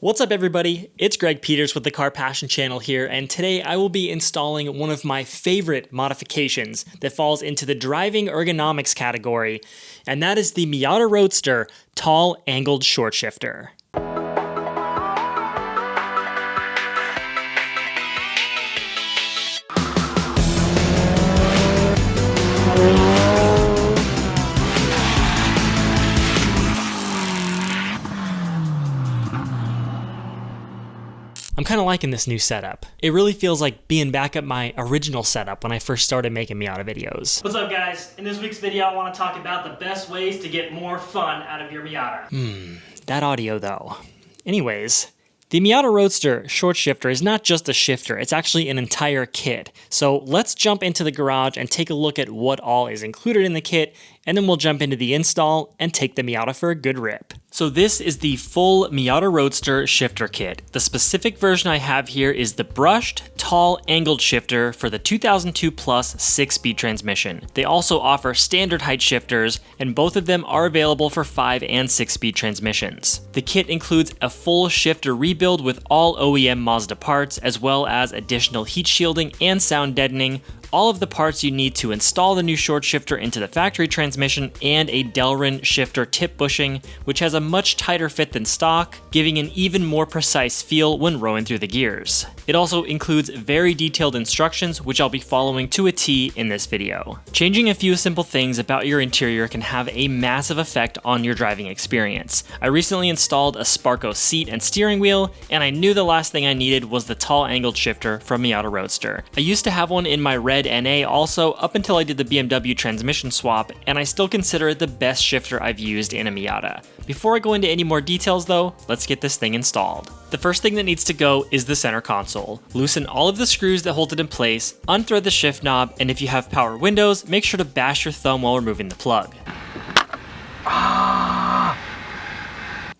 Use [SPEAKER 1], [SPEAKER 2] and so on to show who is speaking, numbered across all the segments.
[SPEAKER 1] What's up everybody, it's Greg Peters with the Car Passion channel here, and today I will be installing one of my favorite modifications that falls into the driving ergonomics category, and that is the MiataRoadster tall angled short shifter. I'm kind of liking this new setup. It really feels like being back at my original setup when I first started making Miata videos.
[SPEAKER 2] What's up guys? In this week's video I want to talk about the best ways to get more fun out of your Miata.
[SPEAKER 1] That audio though. Anyways, the MiataRoadster short shifter is not just a shifter, it's actually an entire kit. So let's jump into the garage and take a look at what all is included in the kit, and then we'll jump into the install and take the Miata for a good rip. So this is the full MiataRoadster shifter kit. The specific version I have here is the brushed, tall, angled shifter for the 2002 Plus 6-speed transmission. They also offer standard height shifters, and both of them are available for 5 and 6-speed transmissions. The kit includes a full shifter rebuild with all OEM Mazda parts, as well as additional heat shielding and sound deadening, all of the parts you need to install the new short shifter into the factory transmission, and a Delrin shifter tip bushing, which has a much tighter fit than stock, giving an even more precise feel when rowing through the gears. It also includes very detailed instructions, which I'll be following to a T in this video. Changing a few simple things about your interior can have a massive effect on your driving experience. I recently installed a Sparco seat and steering wheel, and I knew the last thing I needed was the tall angled shifter from MiataRoadster. I used to have one in my red NA also up until I did the BMW transmission swap, and I still consider it the best shifter I've used in a Miata. Before I go into any more details though, let's get this thing installed. The first thing that needs to go is the center console. Loosen all of the screws that hold it in place, unthread the shift knob, and if you have power windows, make sure to bash your thumb while removing the plug.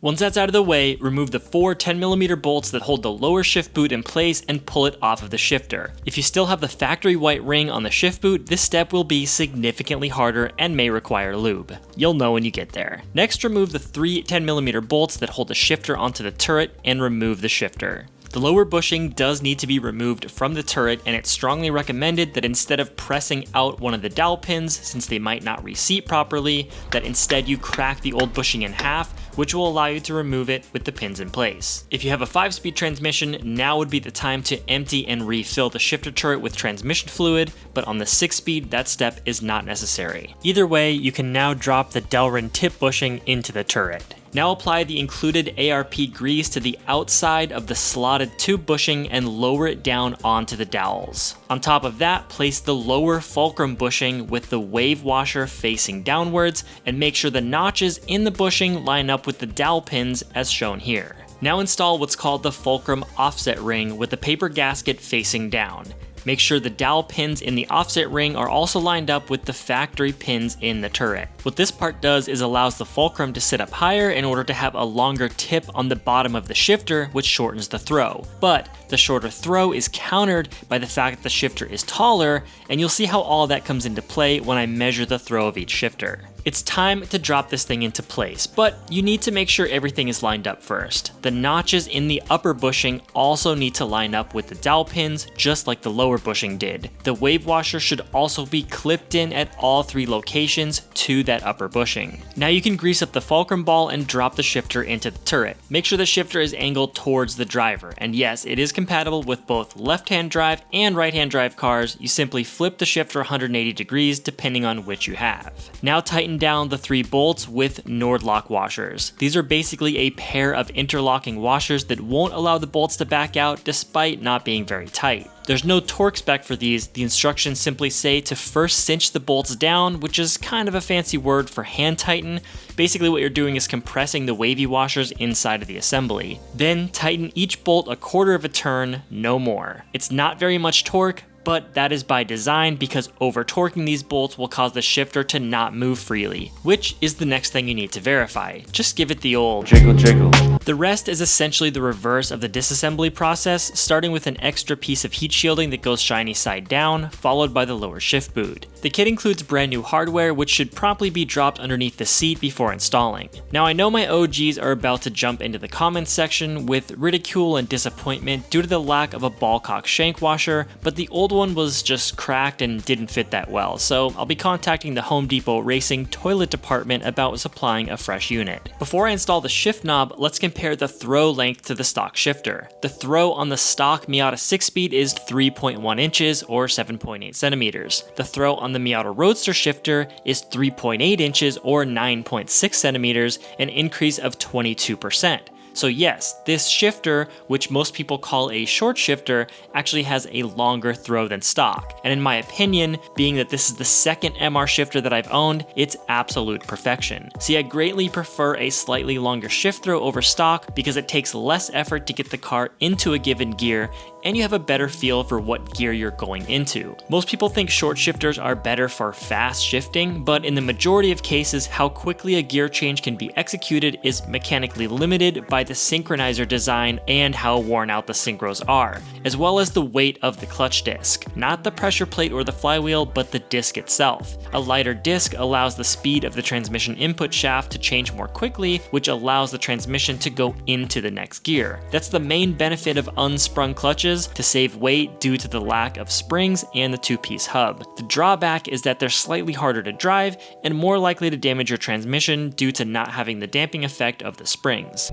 [SPEAKER 1] Once that's out of the way, remove the 4 10mm bolts that hold the lower shift boot in place and pull it off of the shifter. If you still have the factory white ring on the shift boot, this step will be significantly harder and may require lube. You'll know when you get there. Next, remove the 3 10mm bolts that hold the shifter onto the turret and remove the shifter. The lower bushing does need to be removed from the turret, and it's strongly recommended that instead of pressing out one of the dowel pins, since they might not reseat properly, that instead you crack the old bushing in half, which will allow you to remove it with the pins in place. If you have a 5-speed transmission, now would be the time to empty and refill the shifter turret with transmission fluid, but on the 6-speed, that step is not necessary. Either way, you can now drop the Delrin tip bushing into the turret. Now apply the included ARP grease to the outside of the slotted tube bushing and lower it down onto the dowels. On top of that, place the lower fulcrum bushing with the wave washer facing downwards, and make sure the notches in the bushing line up with the dowel pins as shown here. Now install what's called the fulcrum offset ring with the paper gasket facing down. Make sure the dowel pins in the offset ring are also lined up with the factory pins in the turret. What this part does is allows the fulcrum to sit up higher in order to have a longer tip on the bottom of the shifter, which shortens the throw. But the shorter throw is countered by the fact that the shifter is taller, and you'll see how all that comes into play when I measure the throw of each shifter. It's time to drop this thing into place, but you need to make sure everything is lined up first. The notches in the upper bushing also need to line up with the dowel pins, just like the lower bushing did. The wave washer should also be clipped in at all 3 locations to that upper bushing. Now you can grease up the fulcrum ball and drop the shifter into the turret. Make sure the shifter is angled towards the driver, and yes, it is compatible with both left-hand drive and right-hand drive cars. You simply flip the shifter 180 degrees depending on which you have. Now tighten down the 3 bolts with Nordlock washers. These are basically a pair of interlocking washers that won't allow the bolts to back out despite not being very tight. There's no torque spec for these. The instructions simply say to first cinch the bolts down, which is kind of a fancy word for hand tighten. Basically what you're doing is compressing the wavy washers inside of the assembly. Then tighten each bolt a quarter of a turn, no more. It's not very much torque, but that is by design because over-torquing these bolts will cause the shifter to not move freely, which is the next thing you need to verify. Just give it the old jiggle jiggle. The rest is essentially the reverse of the disassembly process, starting with an extra piece of heat shielding that goes shiny side down, followed by the lower shift boot. The kit includes brand new hardware, which should promptly be dropped underneath the seat before installing. Now I know my OGs are about to jump into the comments section with ridicule and disappointment due to the lack of a ball-cock shank washer, but the old one was just cracked and didn't fit that well, so I'll be contacting the Home Depot Racing toilet department about supplying a fresh unit. Before I install the shift knob, let's compare the throw length to the stock shifter. The throw on the stock Miata 6-speed is 3.1 inches or 7.8 centimeters. The throw on the MiataRoadster shifter is 3.8 inches or 9.6 centimeters, an increase of 22%. So yes, this shifter, which most people call a short shifter, actually has a longer throw than stock. And in my opinion, being that this is the second MR shifter that I've owned, it's absolute perfection. See, I greatly prefer a slightly longer shift throw over stock because it takes less effort to get the car into a given gear, and you have a better feel for what gear you're going into. Most people think short shifters are better for fast shifting, but in the majority of cases, how quickly a gear change can be executed is mechanically limited by the synchronizer design and how worn out the synchros are, as well as the weight of the clutch disc. Not the pressure plate or the flywheel, but the disc itself. A lighter disc allows the speed of the transmission input shaft to change more quickly, which allows the transmission to go into the next gear. That's the main benefit of unsprung clutches, to save weight due to the lack of springs and the two-piece hub. The drawback is that they're slightly harder to drive and more likely to damage your transmission due to not having the damping effect of the springs.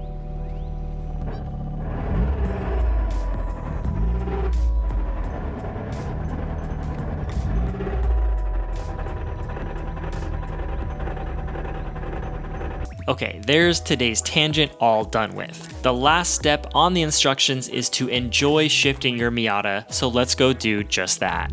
[SPEAKER 1] Okay, there's today's tangent all done with. The last step on the instructions is to enjoy shifting your Miata, so let's go do just that.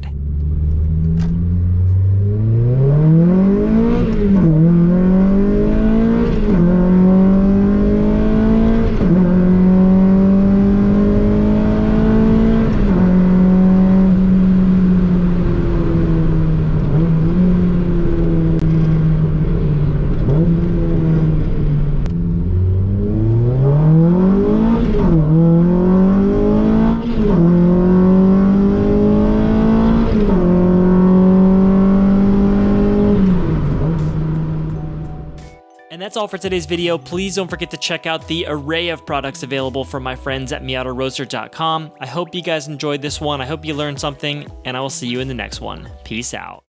[SPEAKER 1] And that's all for today's video. Please don't forget to check out the array of products available from my friends at MiataRoadster.com. I hope you guys enjoyed this one. I hope you learned something, and I will see you in the next one. Peace out.